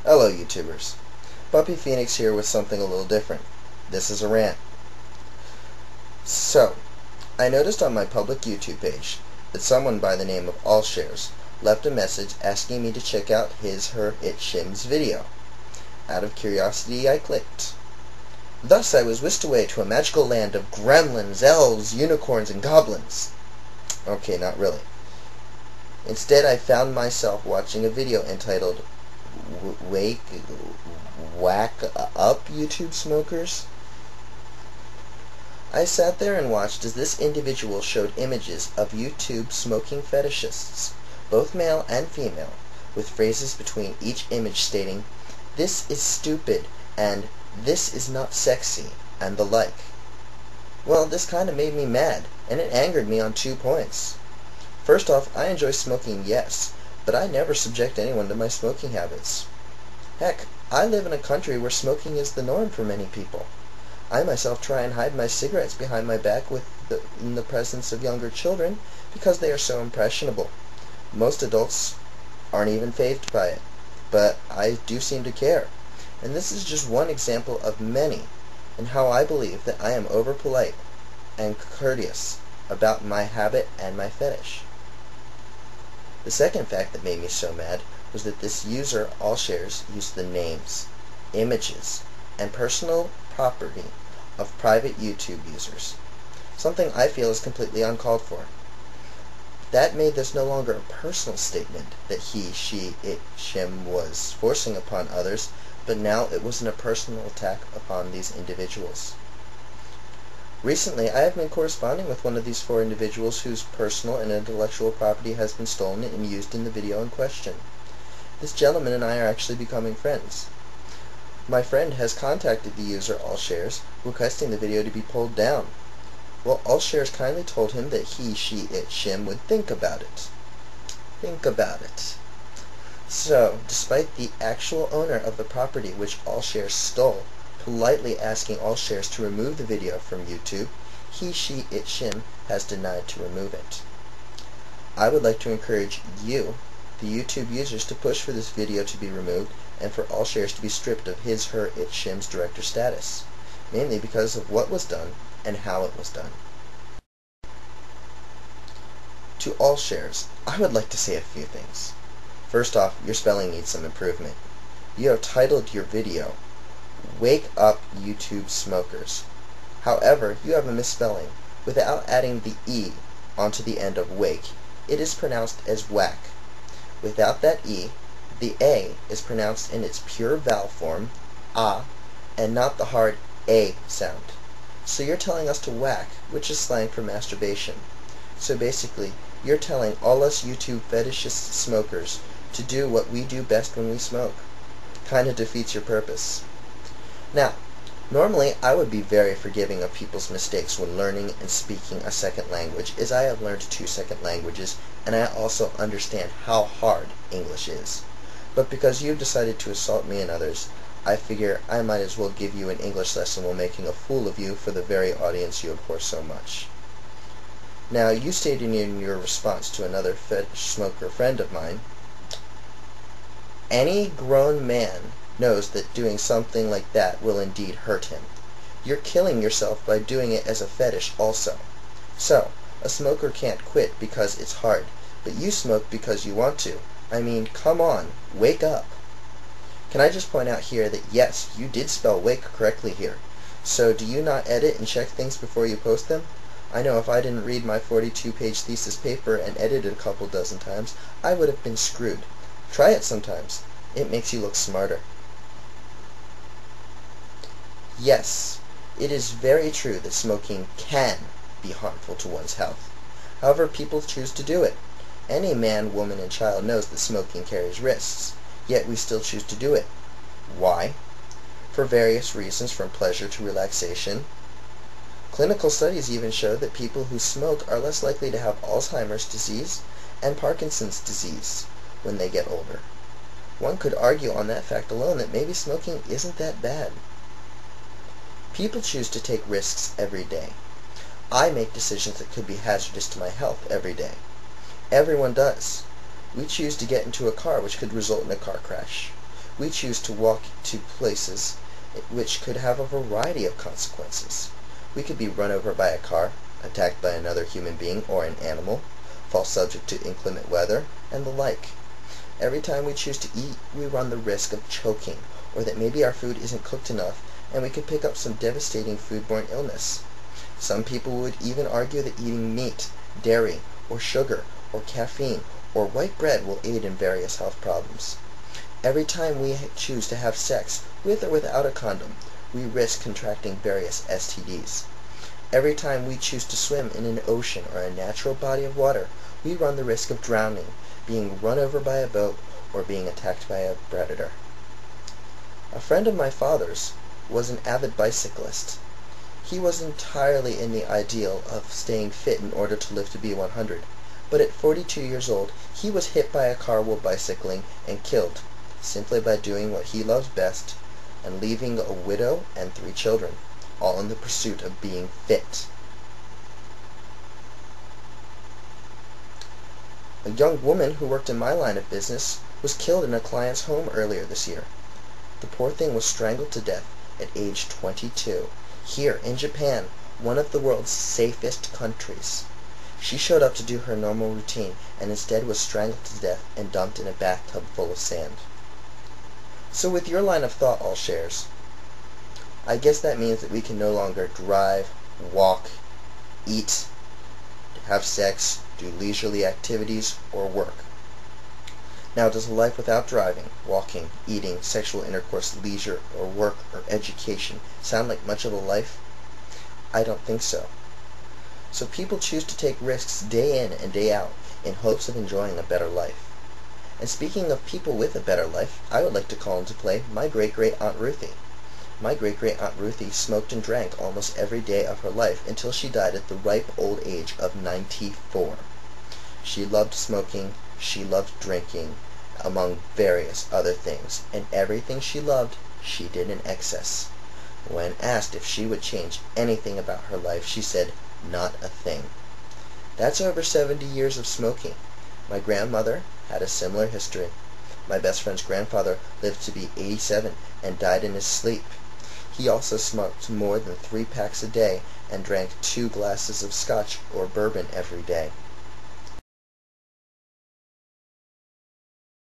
Hello YouTubers, Puppy Phoenix here with something a little different. This is a rant. So, I noticed on my public YouTube page that someone by the name of AllShares left a message asking me to check out his/her/it/shim's video. Out of curiosity I clicked. Thus I was whisked away to a magical land of gremlins, elves, unicorns, and goblins. Okay, not really. Instead I found myself watching a video entitled Wak Up Youtube Smokers. I sat there and watched as this individual showed images of YouTube smoking fetishists, both male and female, with phrases between each image stating, "This is stupid," and "This is not sexy," and the like. Well, this kinda made me mad, and it angered me on 2 points. First off, I enjoy smoking, yes, but I never subject anyone to my smoking habits. Heck, I live in a country where smoking is the norm for many people. I myself try and hide my cigarettes behind my back in the presence of younger children because they are so impressionable. Most adults aren't even fazed by it, but I do seem to care. And this is just one example of many in how I believe that I am over-polite and courteous about my habit and my fetish. The second fact that made me so mad was that this user, AllShares, used the names, images, and personal property of private YouTube users, something I feel is completely uncalled for. That made this no longer a personal statement that he, she, it, shim was forcing upon others, but now it was a personal attack upon these individuals. Recently, I have been corresponding with one of these 4 individuals whose personal and intellectual property has been stolen and used in the video in question. This gentleman and I are actually becoming friends. My friend has contacted the user AllShares, requesting the video to be pulled down. Well, AllShares kindly told him that he, she, it, shim would think about it. Think about it. So, despite the actual owner of the property which AllShares stole politely asking AllShares to remove the video from YouTube, he, she, it, shim has denied to remove it. I would like to encourage you, the YouTube users, to push for this video to be removed and for AllShares to be stripped of his, her, it, shim's director status, mainly because of what was done and how it was done. To AllShares, I would like to say a few things. First off, your spelling needs some improvement. You have titled your video Wake Up YouTube Smokers. However, you have a misspelling. Without adding the E onto the end of wake, it is pronounced as whack. Without that E, the A is pronounced in its pure vowel form, ah, and not the hard A sound. So you're telling us to whack, which is slang for masturbation. So basically, you're telling all us YouTube fetishist smokers to do what we do best when we smoke. Kinda defeats your purpose. Now, normally I would be very forgiving of people's mistakes when learning and speaking a second language, as I have learned 2 second languages, and I also understand how hard English is. But because you've decided to assault me and others, I figure I might as well give you an English lesson while making a fool of you for the very audience you abhor so much. Now, you stated in your response to another fetish smoker friend of mine, any grown man knows that doing something like that will indeed hurt him. You're killing yourself by doing it as a fetish also. So, a smoker can't quit because it's hard, but you smoke because you want to. I mean, come on, wake up. Can I just point out here that yes, you did spell wake correctly here. So do you not edit and check things before you post them? I know if I didn't read my 42-page thesis paper and edit it a couple dozen times, I would have been screwed. Try it sometimes. It makes you look smarter. Yes, it is very true that smoking can be harmful to one's health. However, people choose to do it. Any man, woman, and child knows that smoking carries risks, yet we still choose to do it. Why? For various reasons, from pleasure to relaxation. Clinical studies even show that people who smoke are less likely to have Alzheimer's disease and Parkinson's disease when they get older. One could argue on that fact alone that maybe smoking isn't that bad. People choose to take risks every day. I make decisions that could be hazardous to my health every day. Everyone does. We choose to get into a car which could result in a car crash. we choose to walk to places which could have a variety of consequences. We could be run over by a car, attacked by another human being or an animal, fall subject to inclement weather, and the like. Every time we choose to eat, we run the risk of choking, or that maybe our food isn't cooked enough, and we could pick up some devastating foodborne illness. Some people would even argue that eating meat, dairy, or sugar, or caffeine, or white bread will aid in various health problems. Every time we choose to have sex, with or without a condom, we risk contracting various STDs. Every time we choose to swim in an ocean or a natural body of water, we run the risk of drowning, being run over by a boat, or being attacked by a predator. A friend of my father's was an avid bicyclist. He was entirely in the ideal of staying fit in order to live to be 100, but at 42 years old he was hit by a car while bicycling and killed, simply by doing what he loves best and leaving a widow and 3 children, all in the pursuit of being fit. A young woman who worked in my line of business was killed in a client's home earlier this year. The poor thing was strangled to death at age 22, here in Japan, one of the world's safest countries. She showed up to do her normal routine and instead was strangled to death and dumped in a bathtub full of sand. So with your line of thought, all shares, I guess that means that we can no longer drive, walk, eat, have sex, do leisurely activities, or work. Now, does a life without driving, walking, eating, sexual intercourse, leisure, or work, or education sound like much of a life? I don't think so. So people choose to take risks day in and day out in hopes of enjoying a better life. And speaking of people with a better life, I would like to call into play my great-great-aunt Ruthie. My great-great-aunt Ruthie smoked and drank almost every day of her life until she died at the ripe old age of 94. She loved smoking, she loved drinking, among various other things, and everything she loved, she did in excess. When asked if she would change anything about her life, she said, "Not a thing." That's over 70 years of smoking. My grandmother had a similar history. My best friend's grandfather lived to be 87 and died in his sleep. He also smoked more than 3 packs a day and drank 2 glasses of scotch or bourbon every day.